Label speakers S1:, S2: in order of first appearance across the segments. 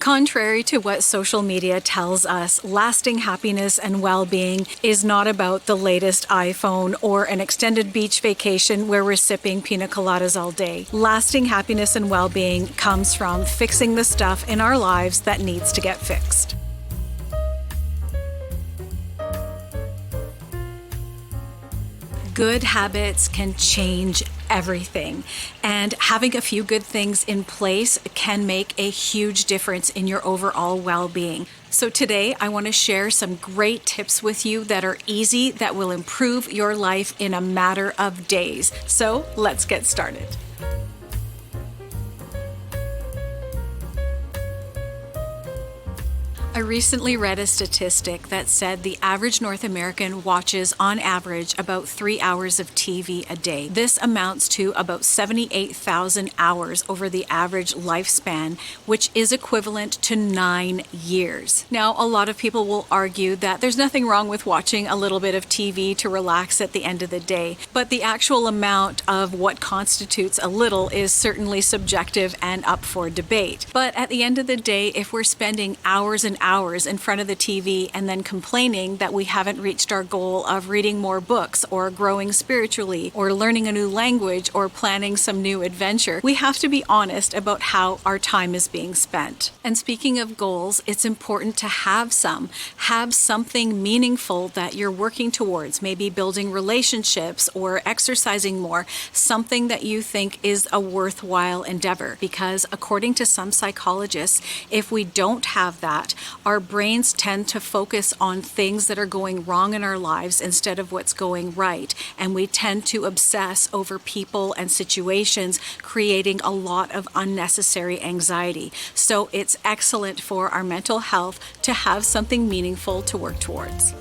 S1: Contrary to what social media tells us, lasting happiness and well-being is not about the latest iPhone or an extended beach vacation where we're sipping pina coladas all day. Lasting happiness and well-being comes from fixing the stuff in our lives that needs to get fixed. Good habits can change everything, and having a few good things in place can make a huge difference in your overall well-being. So today I want to share some great tips with you that are easy, that will improve your life in a matter of days. So let's get started. I recently read a statistic that said the average North American watches on average about 3 hours of TV a day. This amounts to about 78,000 hours over the average lifespan, which is equivalent to 9 years. Now, a lot of people will argue that there's nothing wrong with watching a little bit of TV to relax at the end of the day, but the actual amount of what constitutes a little is certainly subjective and up for debate. But at the end of the day, if we're spending hours and hours in front of the TV and then complaining that we haven't reached our goal of reading more books or growing spiritually or learning a new language or planning some new adventure, we have to be honest about how our time is being spent. And speaking of goals, it's important to have something meaningful that you're working towards, maybe building relationships or exercising more, something that you think is a worthwhile endeavor. Because according to some psychologists, if we don't have that, our brains tend to focus on things that are going wrong in our lives instead of what's going right. And we tend to obsess over people and situations, creating a lot of unnecessary anxiety. So it's excellent for our mental health to have something meaningful to work towards.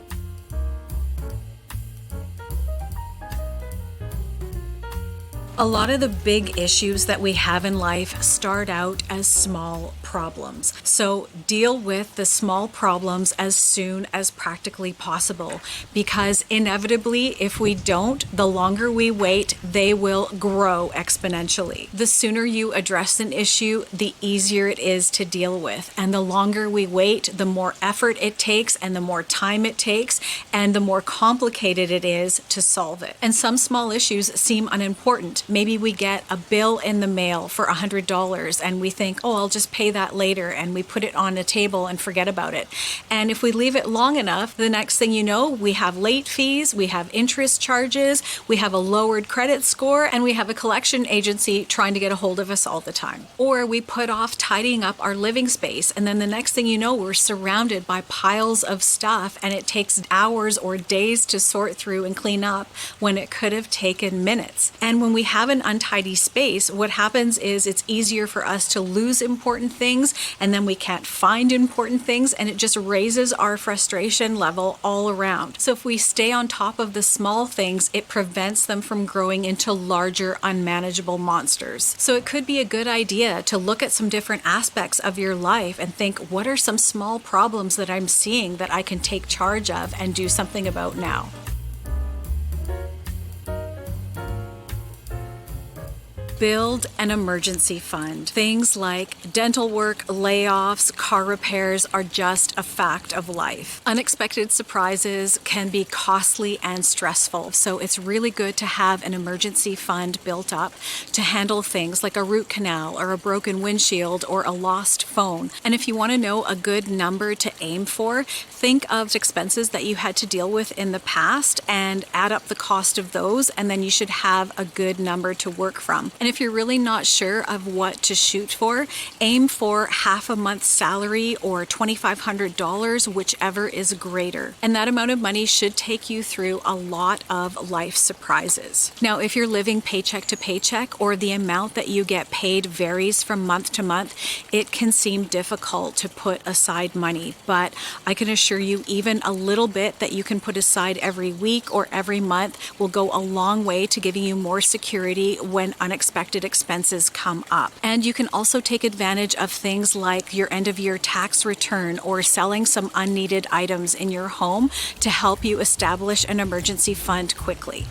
S1: A lot of the big issues that we have in life start out as small problems. So deal with the small problems as soon as practically possible, because inevitably, if we don't, the longer we wait, they will grow exponentially. The sooner you address an issue, the easier it is to deal with. And the longer we wait, the more effort it takes and the more time it takes and the more complicated it is to solve it. And some small issues seem unimportant. Maybe we get a bill in the mail for $100 and we think, oh, I'll just pay that later, and we put it on a table and forget about it. And if we leave it long enough, the next thing you know, we have late fees, we have interest charges, we have a lowered credit score, and we have a collection agency trying to get a hold of us all the time. Or we put off tidying up our living space, and then the next thing you know, we're surrounded by piles of stuff, and it takes hours or days to sort through and clean up when it could have taken minutes. And when we have an untidy space, what happens is it's easier for us to lose important things, and then we can't find important things, and it just raises our frustration level all around. So if we stay on top of the small things, it prevents them from growing into larger, unmanageable monsters. So it could be a good idea to look at some different aspects of your life and think, what are some small problems that I'm seeing that I can take charge of and do something about now? Build an emergency fund. Things like dental work, layoffs, car repairs are just a fact of life. Unexpected surprises can be costly and stressful, so it's really good to have an emergency fund built up to handle things like a root canal or a broken windshield or a lost phone. And if you want to know a good number to aim for, think of expenses that you had to deal with in the past and add up the cost of those, and then you should have a good number to work from. And if you're really not sure of what to shoot for, aim for half a month's salary or $2,500, whichever is greater. And that amount of money should take you through a lot of life surprises. Now, if you're living paycheck to paycheck or the amount that you get paid varies from month to month, it can seem difficult to put aside money. But I can assure you, even a little bit that you can put aside every week or every month will go a long way to giving you more security when unexpected expenses come up. And you can also take advantage of things like your end of year tax return or selling some unneeded items in your home to help you establish an emergency fund quickly.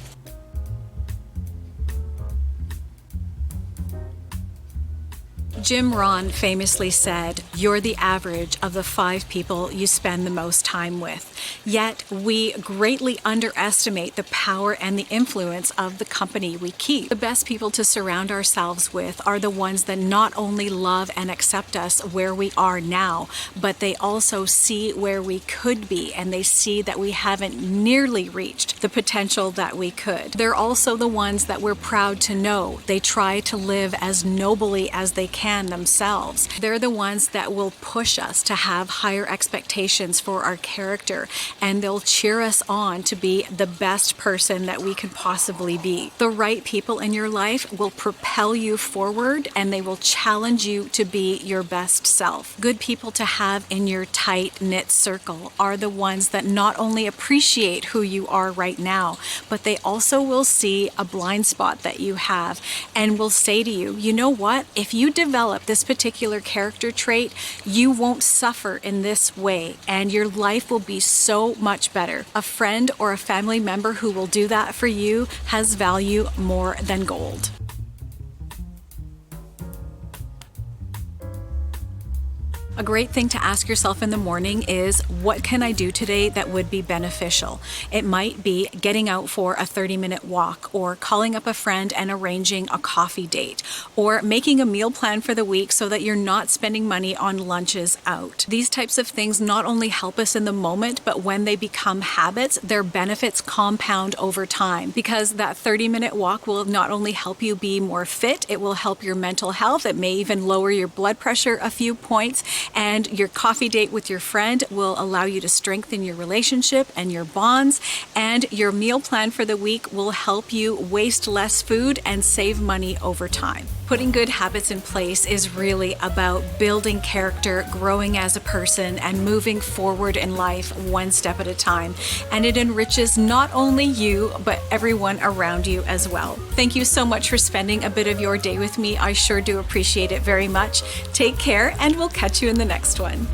S1: Jim Rohn famously said, "You're the average of the 5 people you spend the most time with." Yet we greatly underestimate the power and the influence of the company we keep. The best people to surround ourselves with are the ones that not only love and accept us where we are now, but they also see where we could be, and they see that we haven't nearly reached the potential that we could. They're also the ones that we're proud to know. They try to live as nobly as they can themselves. They're the ones that will push us to have higher expectations for our character, and they'll cheer us on to be the best person that we can possibly be. The right people in your life will propel you forward, and they will challenge you to be your best self. Good people to have in your tight-knit circle are the ones that not only appreciate who you are right now, but they also will see a blind spot that you have and will say to you, "You know what? If you develop this particular character trait, you won't suffer in this way, and your life will be so much better." A friend or a family member who will do that for you has value more than gold. A great thing to ask yourself in the morning is, what can I do today that would be beneficial? It might be getting out for a 30-minute walk, or calling up a friend and arranging a coffee date, or making a meal plan for the week so that you're not spending money on lunches out. These types of things not only help us in the moment, but when they become habits, their benefits compound over time, because that 30-minute walk will not only help you be more fit, it will help your mental health. It may even lower your blood pressure a few points. And your coffee date with your friend will allow you to strengthen your relationship and your bonds. And your meal plan for the week will help you waste less food and save money over time. Putting good habits in place is really about building character, growing as a person, and moving forward in life one step at a time. And it enriches not only you, but everyone around you as well. Thank you so much for spending a bit of your day with me. I sure do appreciate it very much. Take care, and we'll catch you in the next one.